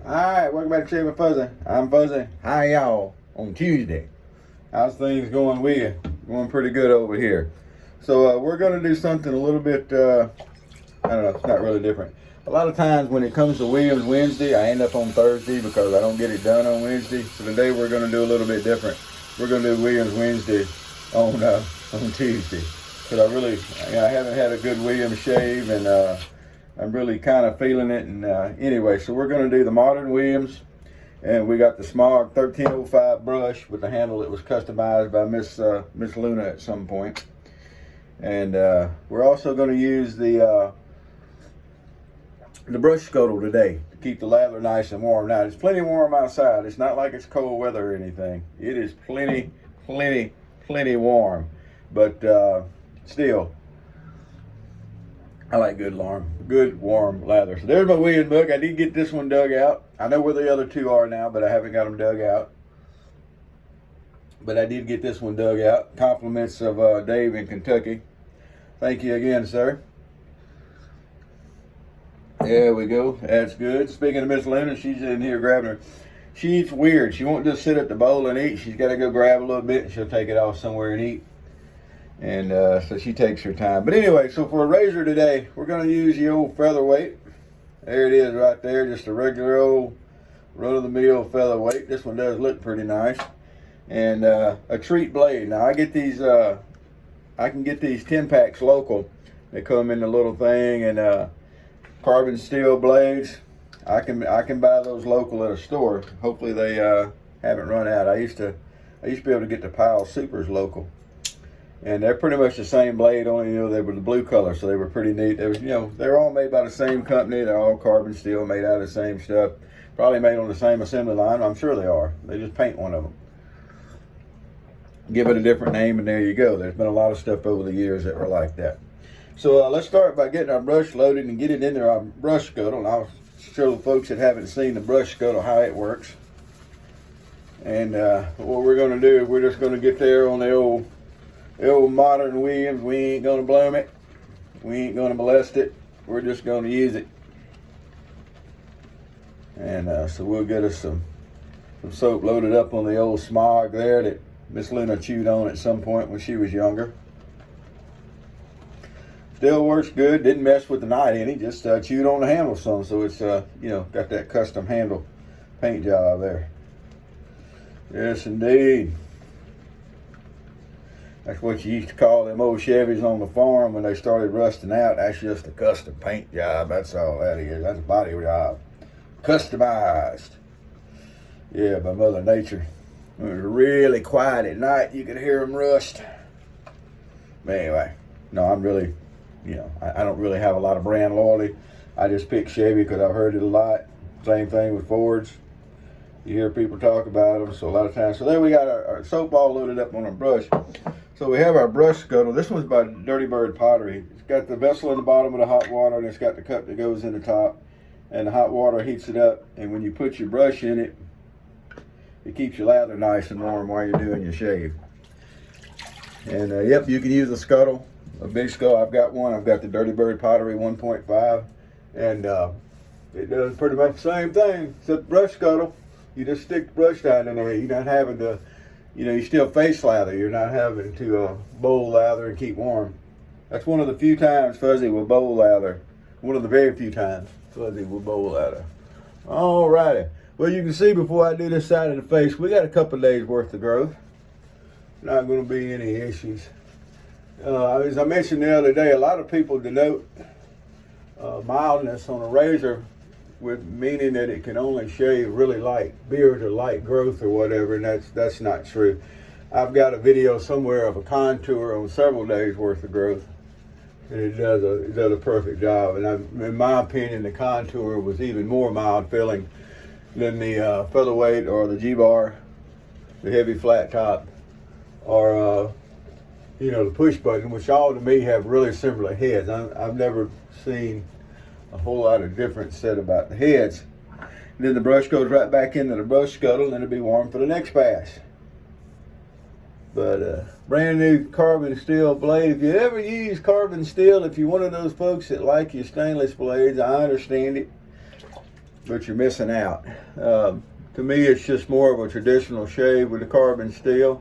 Alright, welcome back to Chevy Fuzzy. I'm Fuzzy. How y'all on Tuesday? How's things going with you? Going pretty good over here. So we're going to do something a little bit, I don't know, it's not really different. A lot of times when it comes to Williams Wednesday, I end up on Thursday because I don't get it done on Wednesday. So today we're going to do a little bit different. We're going to do Williams Wednesday on Tuesday. Because I haven't had a good Williams shave, and I'm really kind of feeling it. And anyway, so we're going to do the modern Williams, and we got the Smog 1305 brush with the handle that was customized by Miss Luna at some point. And we're also going to use the brush Scuttle today to keep the lather nice and warm. Now, it's plenty warm outside. It's not like it's cold weather or anything. It is plenty warm. But still, I like good warm lather. So there's my Williams book. I did get this one dug out. I know where the other two are now, but I haven't got them dug out. But I did get this one dug out. Compliments of Dave in Kentucky. Thank you again, sir. There we go. That's good. Speaking of Miss Luna, she's in here grabbing her. She eats weird. She won't just sit at the bowl and eat. She's got to go grab a little bit, and she'll take it off somewhere and eat. And so she takes her time. But anyway, so for a razor today, we're going to use the old featherweight. There it is right there. Just a regular old run-of-the-mill featherweight. This one does look pretty nice. And a treat blade. Now I get these, I can get these 10-packs local. They come in the little thing, and carbon steel blades. I can buy those local at a store. Hopefully they haven't run out. I used to be able to get the Pile Supers local. And they're pretty much the same blade, only they were the blue color, so they were pretty neat. They was, they're all made by the same company. They're all carbon steel, made out of the same stuff. Probably made on the same assembly line. I'm sure they are. They just paint one of them, give it a different name, and there you go. There's been a lot of stuff over the years that were like that. So let's start by getting our brush loaded and get it into our brush Scuttle. And I'll show the folks that haven't seen the brush Scuttle how it works. And what we're going to do is we're just going to get there on the old modern Williams. We ain't going to bloom it. We ain't going to molest it. We're just going to use it. And so we'll get us some soap loaded up on the old Smog there that Miss Luna chewed on at some point when she was younger. Still works good. Didn't mess with the knot any. Just chewed on the handle some. So it's got that custom handle paint job there. Yes, indeed. That's what you used to call them old Chevys on the farm when they started rusting out. That's just a custom paint job. That's all that is. That's a body job. Customized. Yeah, by Mother Nature. When it was really quiet at night, you could hear them rust. But anyway, no, I'm really, I don't really have a lot of brand loyalty. I just pick Chevy because I've heard it a lot. Same thing with Fords. You hear people talk about them, so a lot of times. So there we got our soap all loaded up on our brush. So we have our brush Scuttle. This one's by Dirty Bird Pottery. It's got the vessel in the bottom of the hot water, and it's got the cup that goes in the top. And the hot water heats it up, and when you put your brush in it, it keeps your lather nice and warm while you're doing your shave. And yep, you can use a Scuttle, a big Scuttle. I've got one. I've got the Dirty Bird Pottery 1.5, and it does pretty much the same thing, except brush Scuttle. You just stick the brush down in there. You're not having to, you still face lather. You're not having to bowl lather and keep warm. That's one of the few times Fuzzy will bowl lather. One of the very few times Fuzzy will bowl lather. Alrighty. Well, you can see before I do this side of the face, we got a couple of days worth of growth. Not going to be any issues. As I mentioned the other day, a lot of people denote mildness on a razor with meaning that it can only shave really light beard or light growth or whatever, and that's not true. I've got a video somewhere of a contour on several days worth of growth, and it does a perfect job. And in my opinion, the contour was even more mild feeling than the featherweight or the G-bar, the heavy flat top, or the push button, which all to me have really similar heads. I've never seen a whole lot of difference said about the heads. And then the brush goes right back into the brush Scuttle, and it'll be warm for the next pass. But brand new carbon steel blade. If you ever use carbon steel, if you're one of those folks that like your stainless blades, I understand it. but you're missing out. To me, it's just more of a traditional shave with the carbon steel.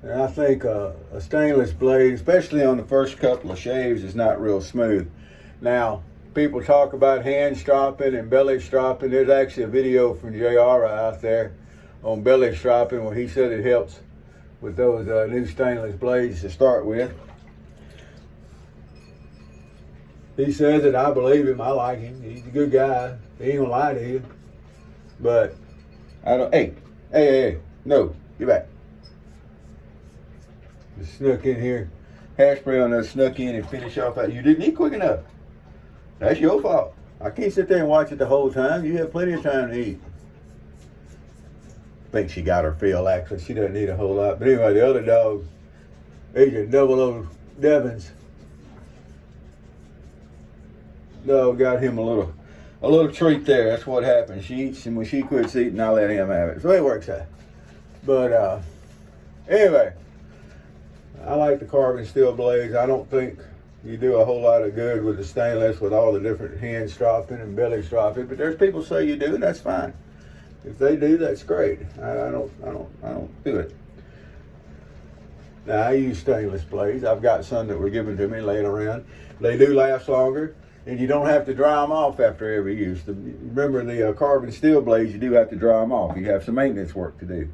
And I think a stainless blade, especially on the first couple of shaves, is not real smooth. Now, people talk about hand stropping and belly stropping. There's actually a video from JR out there on belly stropping where he said it helps with those new stainless blades to start with. He says it, I believe him, I like him. He's a good guy. He ain't gonna lie to you. But I don't, hey, no, get back. Just snuck in here. Hairspray on there, snuck in and finish off that. You didn't eat quick enough. That's your fault. I can't sit there and watch it the whole time. You have plenty of time to eat. I think she got her fill, actually. She doesn't eat a whole lot. But anyway, the other dog, Agent 00 Devins, dog got him a little treat there. That's what happened. She eats, and when she quits eating, I let him have it. So it works out. But anyway, I like the carbon steel blades. I don't think you do a whole lot of good with the stainless with all the different hand stropping and belly stropping. But there's people say you do, and that's fine. If they do, that's great. I don't do it. Now I use stainless blades. I've got some that were given to me laying around. They do last longer, and you don't have to dry them off after every use. Remember the carbon steel blades, you do have to dry them off. You have some maintenance work to do.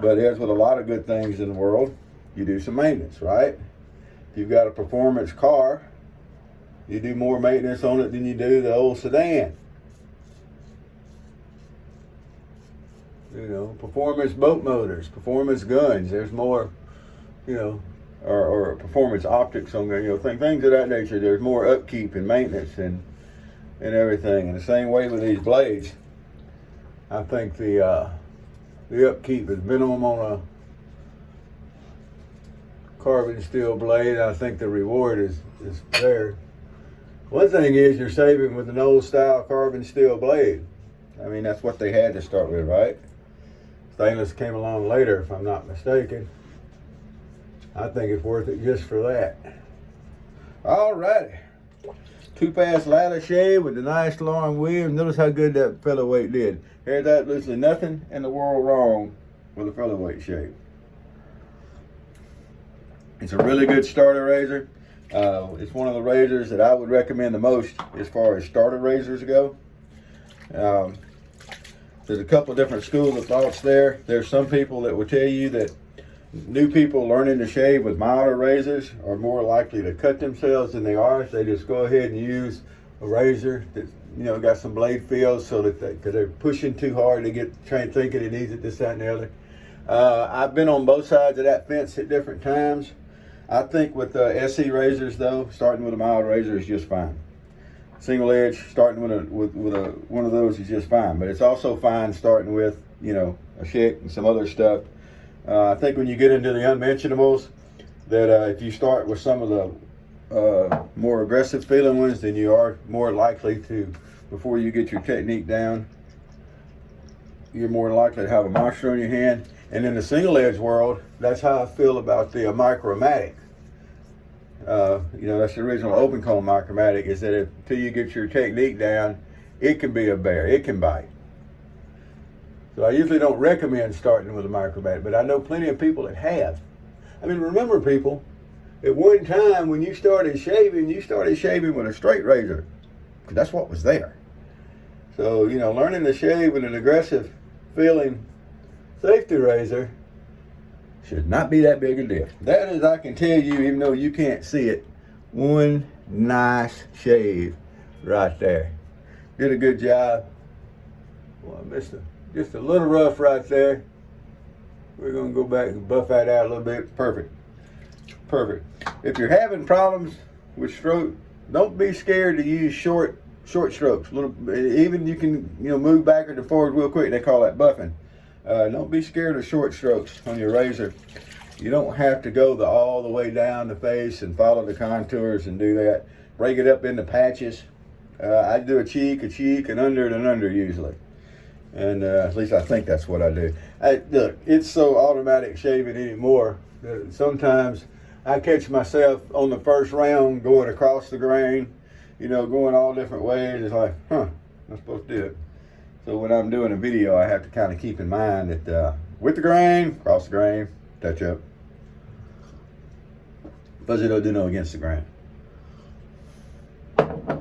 But as with a lot of good things in the world, you do some maintenance, right? If you've got a performance car, you do more maintenance on it than you do the old sedan. You know, performance boat motors, performance guns, there's more, you know, or performance optics on there, you know, things of that nature. There's more upkeep and maintenance and everything. And the same way with these blades, I think the upkeep is minimum on a carbon steel blade. I think the reward is there. One thing is you're saving with an old style carbon steel blade. I mean, that's what they had to start with, right? Stainless came along later, if I'm not mistaken. I think it's worth it just for that. All righty. 2-pass ladder shave with the nice long weave. Notice how good that featherweight did. Here's absolutely nothing in the world wrong with a featherweight shave. It's a really good starter razor. It's one of the razors that I would recommend the most as far as starter razors go. There's a couple of different schools of thoughts there. There's some people that will tell you that new people learning to shave with milder razors are more likely to cut themselves than they are if they just go ahead and use a razor that, you know, got some blade feels, so that because they're pushing too hard to get trained thinking it needs it, this, that, and the other. I've been on both sides of that fence at different times. I think with the SE razors, though, starting with a mild razor is just fine. Single edge, starting with one of those is just fine. But it's also fine starting with, you know, a Schick and some other stuff. I think when you get into the unmentionables, that if you start with some of the more aggressive feeling ones, then you are more likely to, before you get your technique down, you're more likely to have a monster on your hand. And in the single edge world, that's how I feel about the Micromatic. You know, that's the original open comb Micromatic, is that until you get your technique down, it can be a bear, it can bite. So I usually don't recommend starting with a Micromatic, but I know plenty of people that have. I mean, remember people, at one time when you started shaving with a straight razor, because that's what was there. So, you know, learning to shave with an aggressive feeling safety razor should not be that big a deal. That is, I can tell you, even though you can't see it, one nice shave right there. Did a good job. Well, I missed just a little rough right there. We're gonna go back and buff that out a little bit. Perfect. Perfect. If you're having problems with stroke, don't be scared to use short strokes. Even you can, you know, move backward and forward real quick. They call that buffing. Don't be scared of short strokes on your razor. You don't have to go all the way down the face and follow the contours and do that. Break it up into patches. I do a cheek, and under usually. And at least I think that's what I do. Look, it's so automatic shaving anymore that sometimes I catch myself on the first round going across the grain, you know, going all different ways. It's like, I'm supposed to do it. So when I'm doing a video, I have to kind of keep in mind that with the grain, cross the grain, touch up. Fuzzy don't do no against the grain.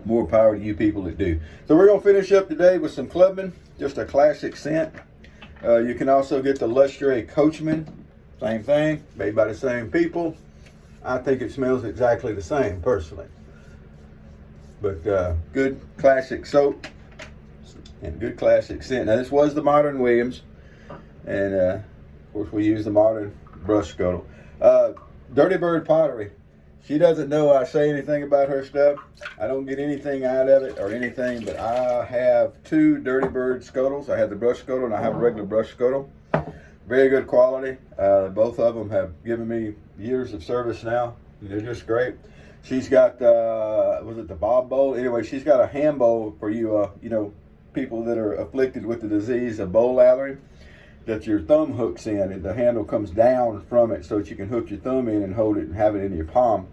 More power to you people that do. So we're going to finish up today with some Clubman, just a classic scent. You can also get the Lustre Coachman, same thing, made by the same people. I think it smells exactly the same, personally. But good classic soap and good classic scent. Now this was the modern Williams, and of course we use the modern brush Scuttle. Dirty Bird Pottery. She doesn't know I say anything about her stuff. I don't get anything out of it or anything, but I have 2 Dirty Bird Scuttles. I have the brush Scuttle and I have a regular brush Scuttle. Very good quality. Both of them have given me years of service now. They're just great. She's got, was it the Bob Bowl? Anyway, she's got a hand bowl for you, you know, people that are afflicted with the disease of bowl allergy, that your thumb hooks in, and the handle comes down from it so that you can hook your thumb in and hold it and have it in your palm.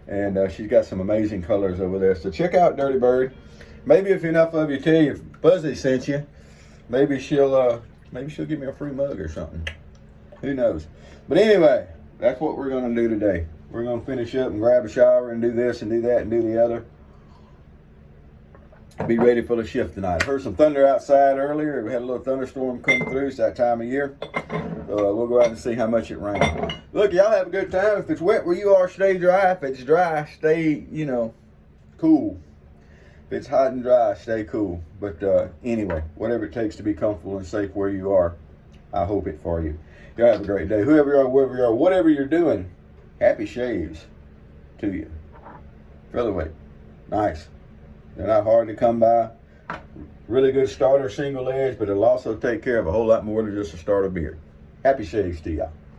And she's got some amazing colors over there. So check out Dirty Bird. Maybe if enough of you tell you Fuzzy sent you, maybe she'll give me a free mug or something. Who knows? But anyway, that's what we're going to do today. We're going to finish up and grab a shower and do this and do that and do the other. Be ready for the shift tonight. I heard some thunder outside earlier. We had a little thunderstorm come through. It's that time of year. So we'll go out and see how much it rains. Look, y'all have a good time. If it's wet where you are, stay dry. If it's dry, stay, you know, cool. If it's hot and dry, stay cool. But anyway, whatever it takes to be comfortable and safe where you are, I hope it for you. Y'all have a great day. Whoever you are, wherever you are, whatever you're doing, happy shaves to you. Featherweight. Nice. They're not hard to come by. Really good starter single edge, but it'll also take care of a whole lot more than just a starter beard. Happy shaves to y'all.